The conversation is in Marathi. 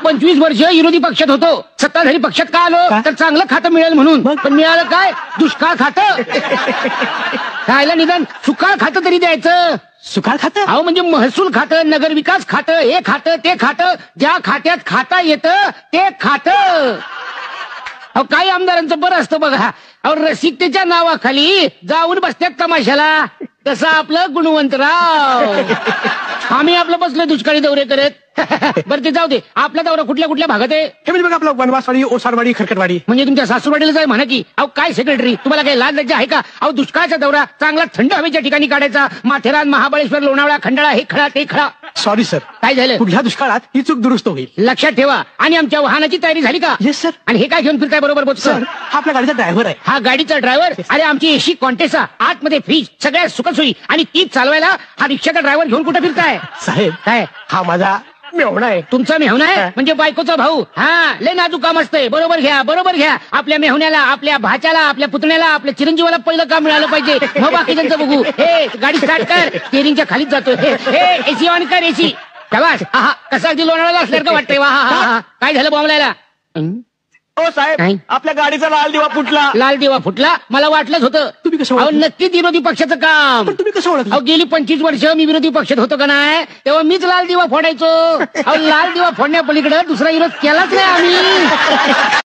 25 वर्ष विरोधी पक्षात होतो, सत्ताधारी पक्षात का आलो? तर चांगलं खातं मिळेल म्हणून. पण मिळालं काय? दुष्काळ खातं. खायला निदान सुकाळ खातं तरी द्यायचं. सुकाळ खातं? अहो म्हणजे महसूल खातं, नगर विकास खातं, हे खातं ते खातं, ज्या खात्यात खाता येतं ते खातं. अहो काही आमदारांचं बरं असतं बघा, अहो रसिकतेच्या नावाखाली जाऊन बसतात तमाशाला. तसं आपलं गुणवंतराव. आम्ही आपलं बसलो दुष्काळी दौरे करत. बरं ते जाऊ दे, आपला दौरा कुठल्या कुठल्या भागात आहे? हे म्हणजे बघा आपलं वनवासवाडी, ओसारवाडी, खरकटवाडी. म्हणजे तुमच्या सासूरवाडीला जाय म्हणा की. अहो काय सेक्रेटरी, तुम्हाला काही लाज लज्जा आहे का? अहो दुष्काळाचा दौरा चांगला थंड हवेच्या ठिकाणी काढायचा. माथेरान, महाबळेश्वर, लोणावळा, खंडाळा, हे खळा ते खळा. Sorry sir. काय झालं? पुढल्या दुष्काळात ही चूक दुरुस्त होईल. लक्षात ठेवा. आणि आमच्या वाहनाची तयारी झाली का? Yes sir. आणि हे काय घेऊन फिरताय बरोबर बोलतो? सर हा आपल्या गाडीचा ड्रायव्हर आहे. हा गाडीचा ड्रायव्हर? अरे आमची एसी कॉन्टेसा, आतमध्ये फ्रीज, सगळ्या सुखसोयी, आणि तीच चालवायला हा रिक्षाचा ड्रायव्हर घेऊन कुठे फिरताय? साहेब काय? हा माझा मेहुणा आहे. तुमचा मेहुणा आहे? म्हणजे बायकोचा भाऊ? हा लय नाजूक काम असतंय. बरोबर घ्या, बरोबर घ्या. आपल्या मेहुण्याला, आपल्या भाच्याला, आपल्या पुतण्याला, आपल्या चिरंजीवाला पहिलं काम मिळालं पाहिजे, मग बाकीच्यांचं बघू. हे गाडी स्टार्ट कर, स्टेरिंगच्या खालीच जातोय. हे एसी ऑन कर, एसी. शाबास. हा कसा अगदी लोणावळ्याला असल्यासारखं वाटतंय. वा हा हा. काय झालं बॉम्बलायला? हो साहेब, आपल्या गाडीचा लाल दिवा फुटला. लाल दिवा फुटला? मला वाटलंच होतं. तुम्ही कसं अहो ओळखलं? नक्कीच विरोधी पक्षाचं काम. पण तुम्ही कसं ओळखलं? अहो गेली 25 वर्ष मी विरोधी पक्षात होतो का नाही, तेव्हा मीच लाल दिवा फोडायचो. अहो लाल दिवा फोडण्यापलीकडे दुसरा विरोध केलाच नाही आम्ही.